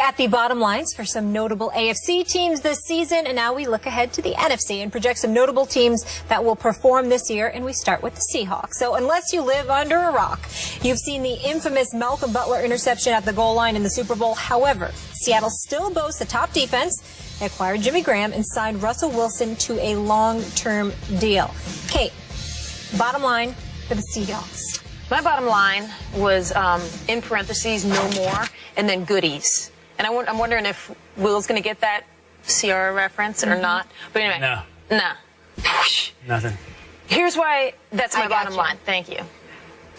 at the bottom lines for some notable AFC teams this season, and now we look ahead to the NFC and project some notable teams that will perform this year, and we start with the Seahawks. So unless you live under a rock, you've seen the infamous Malcolm Butler interception at the goal line in the Super Bowl. However, Seattle still boasts a top defense. They acquired Jimmy Graham and signed Russell Wilson to a long-term deal. Kate, bottom line for the Seahawks. My bottom line was, in parentheses, no more, and then goodies. And I'm wondering if Will's going to get that CR reference or not. But anyway. No. Nah. Nothing. Here's why that's my bottom line. Thank you.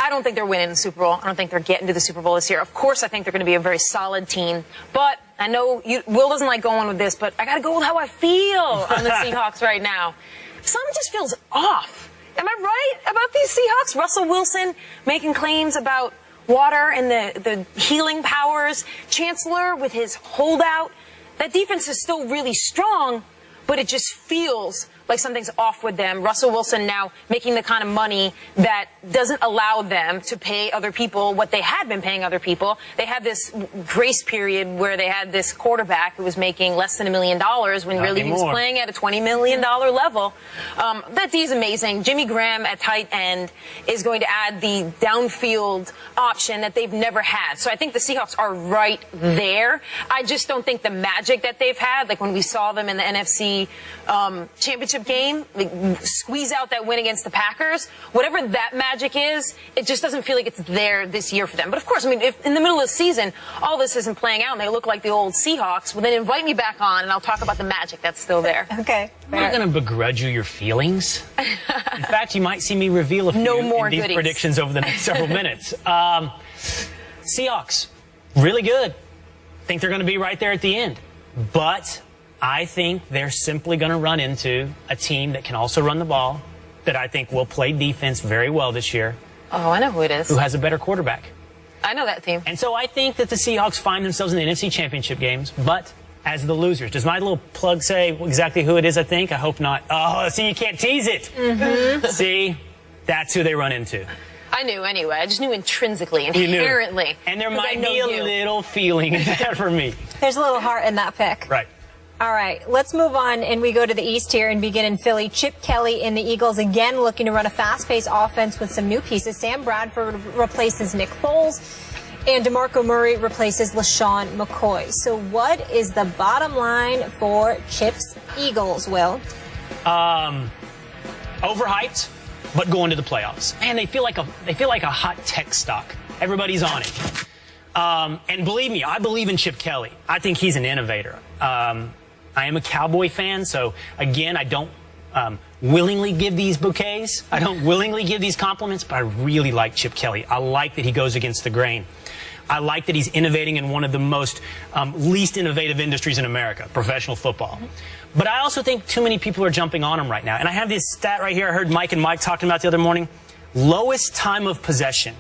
I don't think they're winning the Super Bowl. I don't think they're getting to the Super Bowl this year. Of course, I think they're going to be a very solid team. But I know Will doesn't like going with this, but I got to go with how I feel on the Seahawks right now. Something just feels off. Am I right about these Seahawks? Russell Wilson making claims about water and the healing powers. Chancellor with his holdout. That defense is still really strong, but it just feels like something's off with them. Russell Wilson now making the kind of money that doesn't allow them to pay other people what they had been paying other people. They had this grace period where they had this quarterback who was making less than $1 million when really he was playing at a $20 million level. That D is amazing. Jimmy Graham at tight end is going to add the downfield option that they've never had. So I think the Seahawks are right there. I just don't think the magic that they've had, like when we saw them in the NFC Championship game, like, squeeze out that win against the Packers, whatever that magic is, it just doesn't feel like it's there this year for them. But of course, I mean, if in the middle of the season all this isn't playing out and they look like the old Seahawks, well then invite me back on and I'll talk about the magic that's still there. Okay. I'm not going to begrudge you your feelings. In fact, you might see me reveal a few in these predictions over the next several minutes. Seahawks, really good. Think they're going to be right there at the end. But I think they're simply going to run into a team that can also run the ball, that I think will play defense very well this year. Oh, I know who it is. Who has a better quarterback. I know that team. And so I think that the Seahawks find themselves in the NFC Championship games, but as the losers. Does my little plug say exactly who it is, I think? I hope not. Oh, see, you can't tease it. Mm-hmm. See, that's who they run into. I knew anyway. I just knew intrinsically, inherently. And there might be a little feeling in that for me. There's a little heart in that pick. Right. All right, let's move on, and we go to the East here and begin in Philly. Chip Kelly and the Eagles again looking to run a fast-paced offense with some new pieces. Sam Bradford replaces Nick Foles, and DeMarco Murray replaces LaShawn McCoy. So what is the bottom line for Chip's Eagles, Will? Overhyped, but going to the playoffs. Man, they feel like a hot tech stock. Everybody's on it. And believe me, I believe in Chip Kelly. I think he's an innovator. I am a Cowboy fan, so again, I don't willingly give these bouquets. I don't willingly give these compliments, but I really like Chip Kelly. I like that he goes against the grain. I like that he's innovating in one of the most least innovative industries in America, professional football. But I also think too many people are jumping on him right now. And I have this stat right here I heard Mike and Mike talking about the other morning. Lowest time of possession.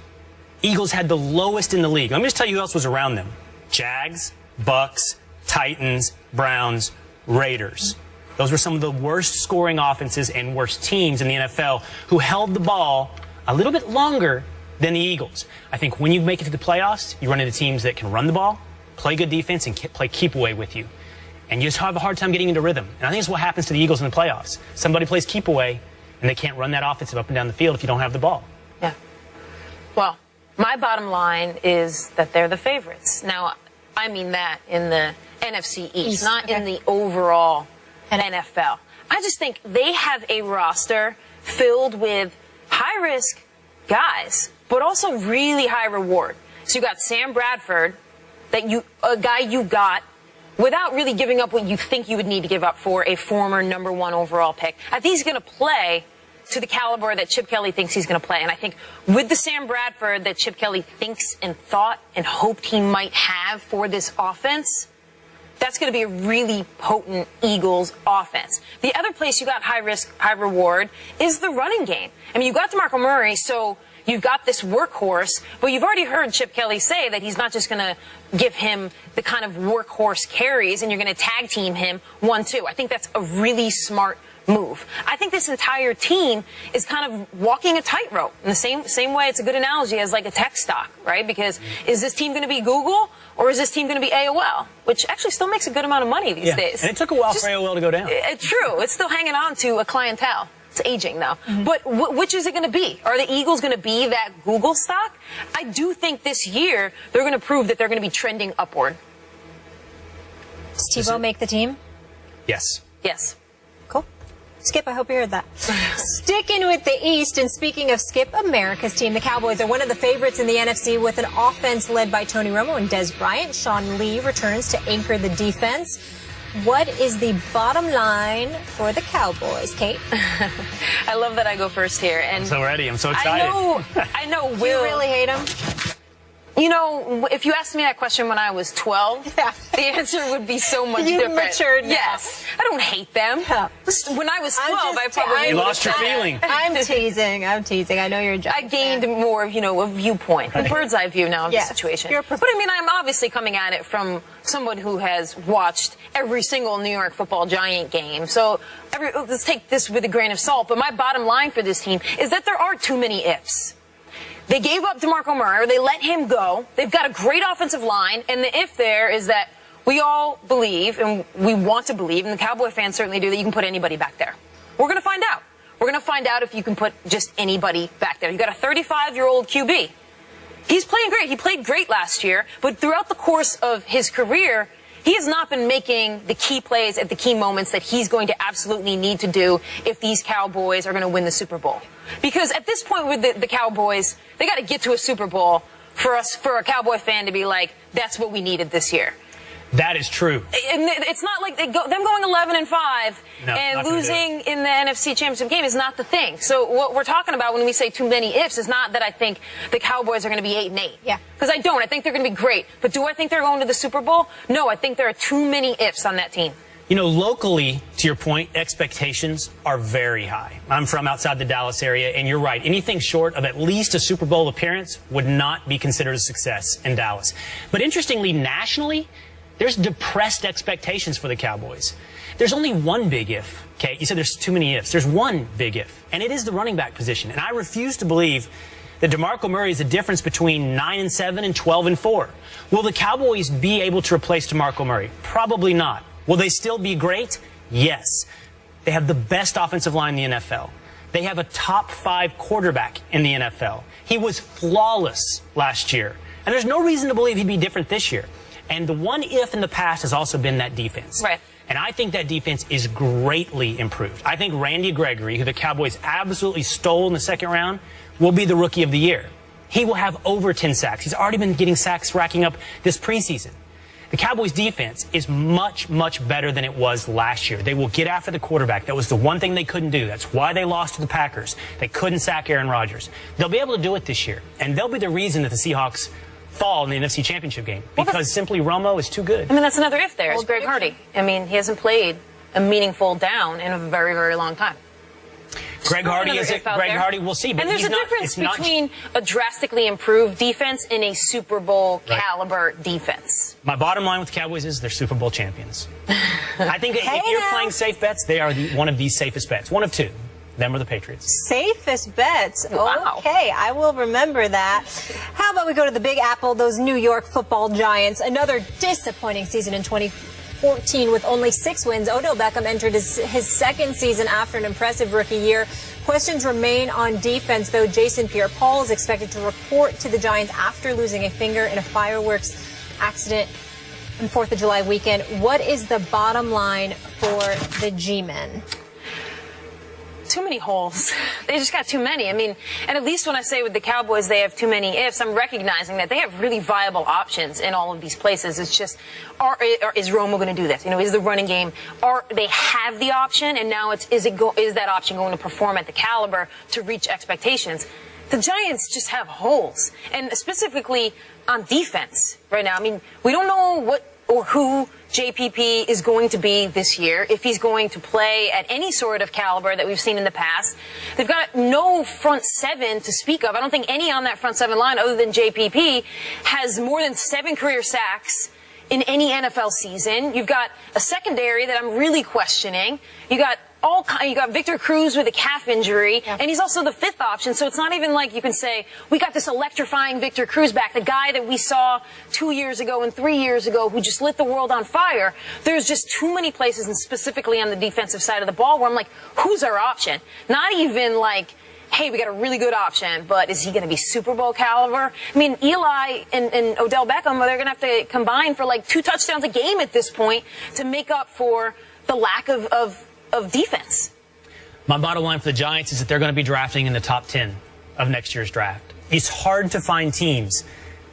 Eagles had the lowest in the league. Let me just tell you who else was around them. Jags, Bucks, Titans, Browns, Raiders. Those were some of the worst scoring offenses and worst teams in the NFL who held the ball a little bit longer than the Eagles. I think when you make it to the playoffs, you run into teams that can run the ball, play good defense, and play keep away with you. And you just have a hard time getting into rhythm. And I think it's what happens to the Eagles in the playoffs. Somebody plays keep away, and they can't run that offensive up and down the field if you don't have the ball. Yeah. Well, my bottom line is that they're the favorites. Now, I mean that in the NFC East, not in the overall NFL. I just think they have a roster filled with high-risk guys, but also really high reward. So you got Sam Bradford, a guy you got without really giving up what you think you would need to give up for a former #1 overall pick. I think he's going to play to the caliber that Chip Kelly thinks he's going to play. And I think with the Sam Bradford that Chip Kelly thinks and thought and hoped he might have for this offense, that's going to be a really potent Eagles offense. The other place you got high risk, high reward is the running game. I mean, you got DeMarco Murray, so you've got this workhorse, but you've already heard Chip Kelly say that he's not just going to give him the kind of workhorse carries and you're going to tag team him 1-2. I think that's a really smart move. I think this entire team is kind of walking a tightrope in the same way. It's a good analogy as like a tech stock, right? Because is this team going to be Google or is this team going to be AOL, which actually still makes a good amount of money these days. And it took a while for AOL to go down. True. It's still hanging on to a clientele. It's aging, though. But which is it going to be? Are the Eagles going to be that Google stock? I do think this year they're going to prove that they're going to be trending upward. Does Tebow make the team? Yes. Yes. Cool. Skip, I hope you heard that. Sticking with the East, and speaking of Skip, America's team, the Cowboys are one of the favorites in the NFC with an offense led by Tony Romo and Des Bryant. Sean Lee returns to anchor the defense. What is the bottom line for the Cowboys, Kate? I love that I go first here. And I'm so ready. I'm so excited. I know. Do you really hate him? You know, if you asked me that question when I was 12, the answer would be so much different. You've matured now. Yes. I don't hate them. Yeah. When I was 12, I probably... You lost your feeling. I'm teasing. I'm teasing. I know you're a Giants I gained more of, a viewpoint, a bird's eye view now of the situation. But I mean, I'm obviously coming at it from someone who has watched every single New York Football Giant game. So let's take this with a grain of salt. But my bottom line for this team is that there are too many ifs. They gave up DeMarco Murray, or they let him go. They've got a great offensive line, and the if there is that we all believe, and we want to believe, and the Cowboy fans certainly do, that you can put anybody back there. We're going to find out. We're going to find out if you can put just anybody back there. You've got a 35-year-old QB. He's playing great. He played great last year, but throughout the course of his career, he has not been making the key plays at the key moments that he's going to absolutely need to do if these Cowboys are going to win the Super Bowl. Because at this point with the Cowboys, they got to get to a Super Bowl for a Cowboy fan to be like, that's what we needed this year. That is true. And it's not like them going 11-5 and losing in the NFC Championship game is not the thing. So what we're talking about when we say too many ifs is not that I think the Cowboys are going to be 8-8. Yeah. Because I don't. I think they're going to be great. But do I think they're going to the Super Bowl? No, I think there are too many ifs on that team. Locally, to your point, expectations are very high. I'm from outside the Dallas area, and you're right. Anything short of at least a Super Bowl appearance would not be considered a success in Dallas. But interestingly, nationally, there's depressed expectations for the Cowboys. There's only one big if, okay? You said there's too many ifs. There's one big if, and it is the running back position. And I refuse to believe that DeMarco Murray is the difference between 9-7 and 12-4. Will the Cowboys be able to replace DeMarco Murray? Probably not. Will they still be great? Yes. They have the best offensive line in the NFL. They have a top 5 quarterback in the NFL. He was flawless last year. And there's no reason to believe he'd be different this year. And the one if in the past has also been that defense. Right. And I think that defense is greatly improved. I think Randy Gregory, who the Cowboys absolutely stole in the second round, will be the Rookie of the Year. He will have over 10 sacks. He's already been getting sacks racking up this preseason. The Cowboys' defense is much, much better than it was last year. They will get after the quarterback. That was the one thing they couldn't do. That's why they lost to the Packers. They couldn't sack Aaron Rodgers. They'll be able to do it this year. And they'll be the reason that the Seahawks fall in the NFC Championship game. Because simply Romo is too good. I mean, that's another if there. It's Greg Hardy. I mean, he hasn't played a meaningful down in a very, very long time. Greg Hardy, we'll see. But and there's a difference between a drastically improved defense and a Super Bowl caliber defense. My bottom line with the Cowboys is they're Super Bowl champions. I think if you're playing safe bets, they are one of the safest bets. One of two. Them or the Patriots. Safest bets. Wow. Okay, I will remember that. How about we go to the Big Apple, those New York Football Giants. Another disappointing season in 2014 with only 6 wins. Odell Beckham entered his second season after an impressive rookie year. Questions remain on defense, though. Jason Pierre-Paul is expected to report to the Giants after losing a finger in a fireworks accident on 4th of July weekend. What is the bottom line for the G-men? Too many holes. They just got too many. I mean, and at least when I say with the Cowboys they have too many ifs, I'm recognizing that they have really viable options in all of these places. It's just, is Romo going to do this? Is the running game, they have the option, and now is that option going to perform at the caliber to reach expectations? The Giants just have holes, and specifically on defense right now. I mean, we don't know what or who JPP is going to be this year, if he's going to play at any sort of caliber that we've seen in the past. They've got no front 7 to speak of. I don't think any on that front 7 line other than JPP has more than 7 career sacks in any NFL season. You've got a secondary that I'm really questioning. You got you got Victor Cruz with a calf injury, and he's also the 5th option, so it's not even like you can say, we got this electrifying Victor Cruz back, the guy that we saw 2 years ago and 3 years ago who just lit the world on fire. There's just too many places, and specifically on the defensive side of the ball, where I'm like, who's our option? Not even like, hey, we got a really good option, but is he going to be Super Bowl caliber? I mean, Eli and Odell Beckham, they're going to have to combine for like 2 touchdowns a game at this point to make up for the lack of defense. My bottom line for the Giants is that they're going to be drafting in the top 10 of next year's draft. It's hard to find teams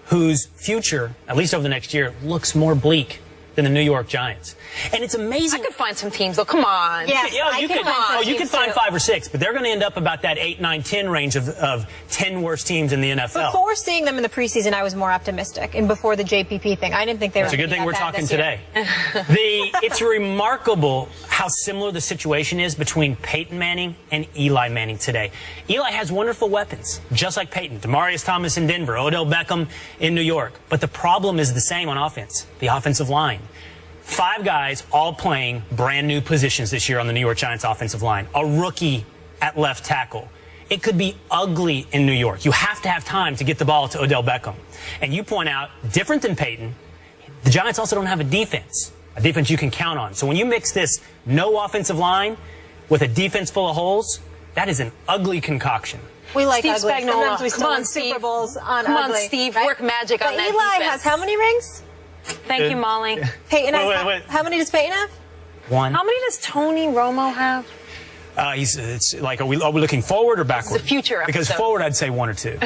whose future, at least over the next year, looks more bleak than the New York Giants. And it's amazing. I could find some teams, though. Come on. Yes, you could find 5 or 6, but they're going to end up about that 8, 9, 10 range of 10 worst teams in the NFL. Before seeing them in the preseason, I was more optimistic, and before the JPP thing, I didn't think they were. It's a good thing we're talking today. It's remarkable how similar the situation is between Peyton Manning and Eli Manning today. Eli has wonderful weapons, just like Peyton. Demaryius Thomas in Denver, Odell Beckham in New York. But the problem is the same on offense, the offensive line. 5 guys all playing brand new positions this year on the New York Giants offensive line. A rookie at left tackle. It could be ugly in New York. You have to have time to get the ball to Odell Beckham. And you point out, different than Peyton, the Giants also don't have a defense you can count on. So when you mix this no offensive line with a defense full of holes, that is an ugly concoction. We like Steve ugly. Spagnuolo. Sometimes we Come still on, win Steve. Super Bowls on Come ugly. on, Steve. Right? Work magic on but that Eli defense. has how many rings? Thank you, Molly. Peyton has wait. how many does Peyton have? 1. How many does Tony Romo have? It's like, are we looking forward or backward? It's the future Because episode. forward, I'd say 1 or 2.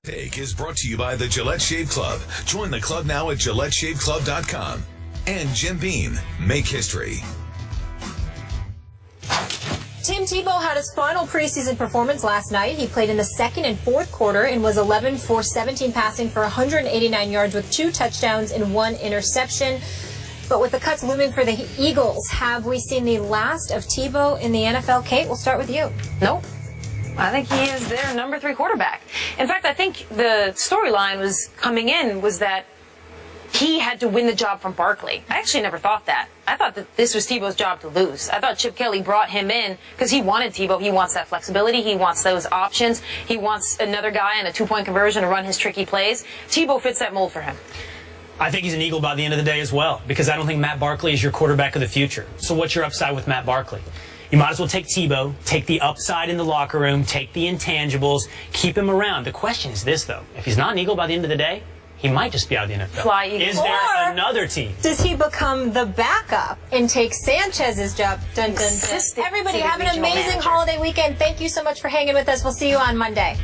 Take is brought to you by the Gillette Shave Club. Join the club now at GilletteShaveClub.com. And Jim Beam. Make history. Tim Tebow had his final preseason performance last night. He played in the 2nd and 4th quarter and was 11 for 17 passing for 189 yards with 2 touchdowns and 1 interception. But with the cuts looming for the Eagles, have we seen the last of Tebow in the NFL? Kate, we'll start with you. Nope. I think he is their number 3 quarterback. In fact, I think the storyline was coming in was that he had to win the job from Barkley. I actually never thought that. I thought that this was Tebow's job to lose. I thought Chip Kelly brought him in because he wanted Tebow. He wants that flexibility. He wants those options. He wants another guy in a 2-point conversion to run his tricky plays. Tebow fits that mold for him. I think he's an Eagle by the end of the day as well, because I don't think Matt Barkley is your quarterback of the future. So what's your upside with Matt Barkley? You might as well take Tebow, take the upside in the locker room, take the intangibles, keep him around. The question is this, though. If he's not an Eagle by the end of the day, he might just be out of the NFL. Fly Eagle. Is there another team? Does he become the backup and take Sanchez's job? Dun, dun, dun. Assistant Everybody to the have an regional amazing manager. holiday weekend. Thank you so much for hanging with us. We'll see you on Monday.